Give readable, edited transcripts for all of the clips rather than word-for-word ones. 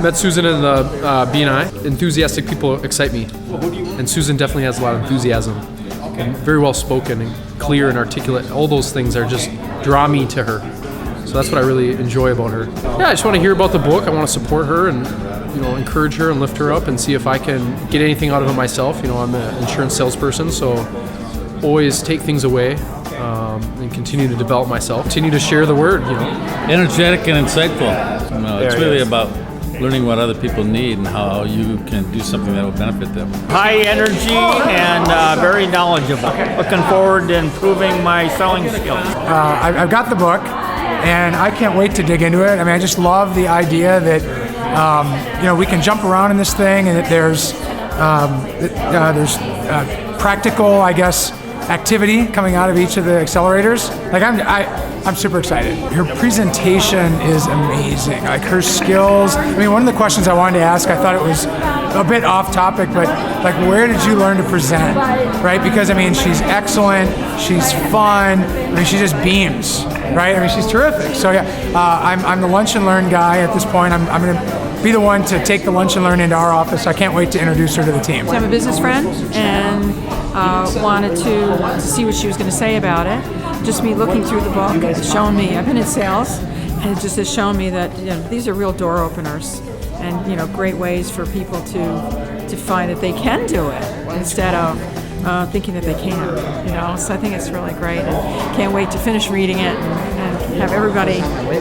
Met Susan in the BNI. Enthusiastic people excite me, and Susan definitely has a lot of enthusiasm. And very well spoken and clear and articulate. All those things are just draw me to her. So that's what I really enjoy about her. Yeah, I just want to hear about the book. I want to support her and encourage her and lift her up and see if I can get anything out of it myself. I'm an insurance salesperson, so always take things away and continue to develop myself. Continue to share the word. Energetic and insightful. It's really about learning what other people need and how you can do something that will benefit them. High energy and very knowledgeable. Looking forward to improving my selling skills. I've got the book, and I can't wait to dig into it. I mean, I just love the idea that we can jump around in this thing, and that there's practical, I guess, activity coming out of each of the accelerators. Like I'm super excited. Her presentation is amazing. Like her skills. I mean, one of the questions I wanted to ask, I thought it was a bit off topic, but like, where did you learn to present? Right? Because I mean, she's excellent. She's fun. I mean, she just beams. Right? I mean, she's terrific. So yeah, I'm the lunch and learn guy at this point. I'm going to be the one to take the lunch and learn into our office. I can't wait to introduce her to the team. I'm a business friend and wanted to see what she was going to say about it. Just me looking through the book has shown me, I've been in sales, and it just has shown me that these are real door openers and great ways for people to find that they can do it instead of thinking that they can't. So I think it's really great, and can't wait to finish reading it and have everybody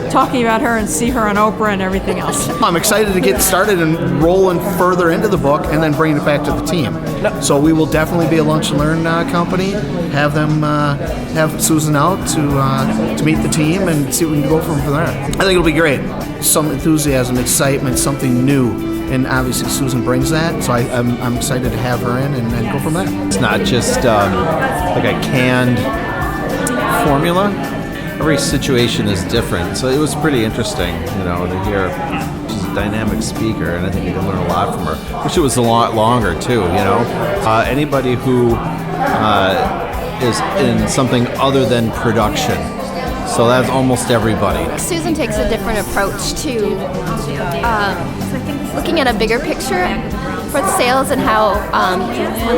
talking about her and see her on Oprah and everything else. I'm excited to get started and rolling further into the book and then bringing it back to the team. So we will definitely be a lunch and learn company. Have them have Susan out to meet the team and see what we can go from there. I think it'll be great. Some enthusiasm, excitement, something new. And obviously Susan brings that, so I'm excited to have her in and go from there. It's not just like a canned formula. Every situation is different, so it was pretty interesting, to hear. She's a dynamic speaker, and I think you can learn a lot from her. Wish it was a lot longer too. Anybody who is in something other than production. So that's almost everybody. Susan takes a different approach to looking at a bigger picture for the sales and how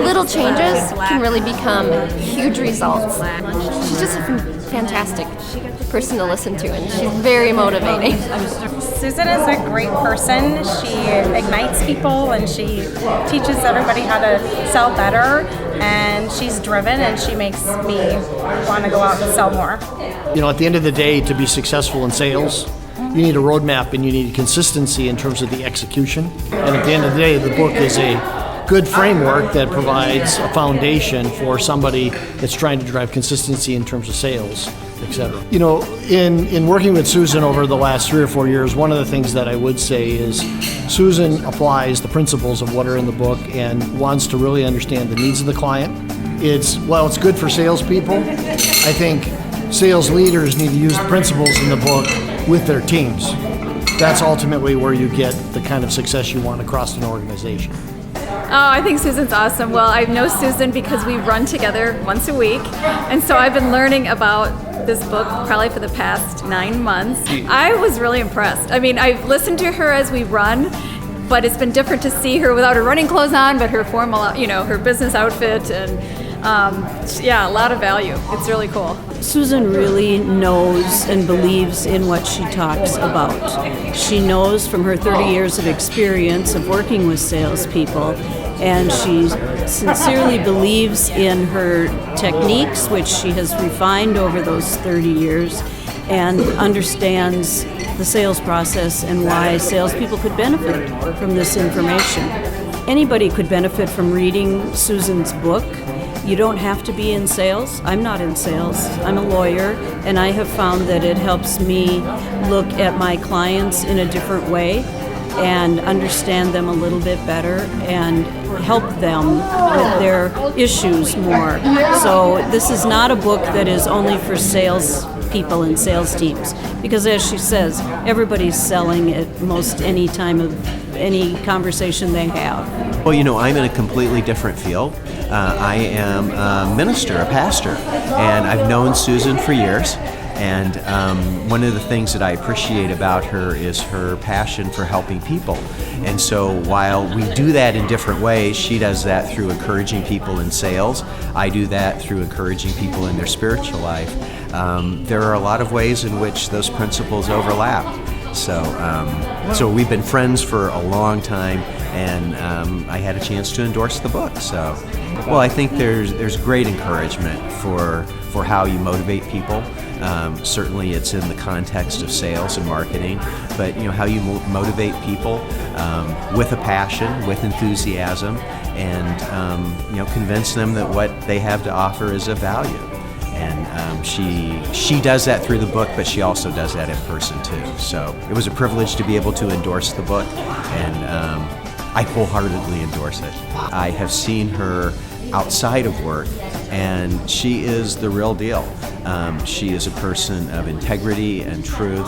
little changes can really become huge results. She's just a fantastic person to listen to, and she's very motivating. Susan is a great person. She ignites people and she teaches everybody how to sell better, and she's driven and she makes me want to go out and sell more. At the end of the day, to be successful in sales, you need a roadmap and you need consistency in terms of the execution. And at the end of the day, the book is a good framework that provides a foundation for somebody that's trying to drive consistency in terms of sales, etc. In working with Susan over the last 3 or 4 years, one of the things that I would say is Susan applies the principles of what are in the book and wants to really understand the needs of the client. It's good for salespeople. I think sales leaders need to use the principles in the book with their teams. That's ultimately where you get the kind of success you want across an organization. Oh, I think Susan's awesome. Well, I know Susan because we run together once a week, and so I've been learning about this book probably for the past 9 months. I was really impressed. I mean, I've listened to her as we run, but it's been different to see her without her running clothes on, but her formal, her business outfit, and a lot of value. It's really cool. Susan really knows and believes in what she talks about. She knows from her 30 years of experience of working with salespeople, and she sincerely believes in her techniques, which she has refined over those 30 years, and understands the sales process and why salespeople could benefit from this information. Anybody could benefit from reading Susan's book. You don't have to be in sales. I'm not in sales. I'm a lawyer, and I have found that it helps me look at my clients in a different way and understand them a little bit better and help them with their issues more. So this is not a book that is only for sales people and sales teams, because as she says, everybody's selling at most any time of any conversation they have. Well, I'm in a completely different field. I am a minister, a pastor, and I've known Susan for years. And one of the things that I appreciate about her is her passion for helping people. And so while we do that in different ways, she does that through encouraging people in sales. I do that through encouraging people in their spiritual life. There are a lot of ways in which those principles overlap. So we've been friends for a long time, and I had a chance to endorse the book. So, well, I think there's great encouragement for how you motivate people. Certainly, it's in the context of sales and marketing, but how you motivate people with a passion, with enthusiasm, and convince them that what they have to offer is of value. And she does that through the book, but she also does that in person too. So it was a privilege to be able to endorse the book, and I wholeheartedly endorse it. I have seen her outside of work, and she is the real deal. She is a person of integrity and truth,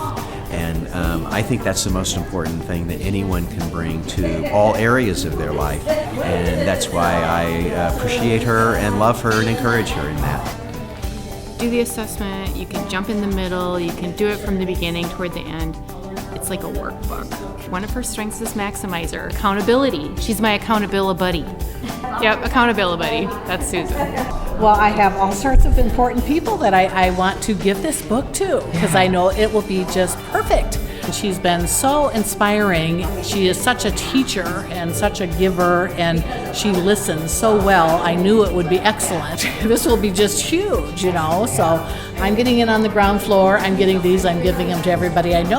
and I think that's the most important thing that anyone can bring to all areas of their life, and that's why I appreciate her and love her and encourage her in that. Do the assessment, you can jump in the middle, you can do it from the beginning toward the end. It's like a workbook. One of her strengths is maximizer, accountability. She's my accountability buddy. Yep, accountability buddy. That's Susan. Well, I have all sorts of important people that I want to give this book to, because I know it will be just perfect. She's been so inspiring. She is such a teacher and such a giver, and she listens so well. I knew it would be excellent. This will be just huge, So I'm getting in on the ground floor. I'm getting these. I'm giving them to everybody I know.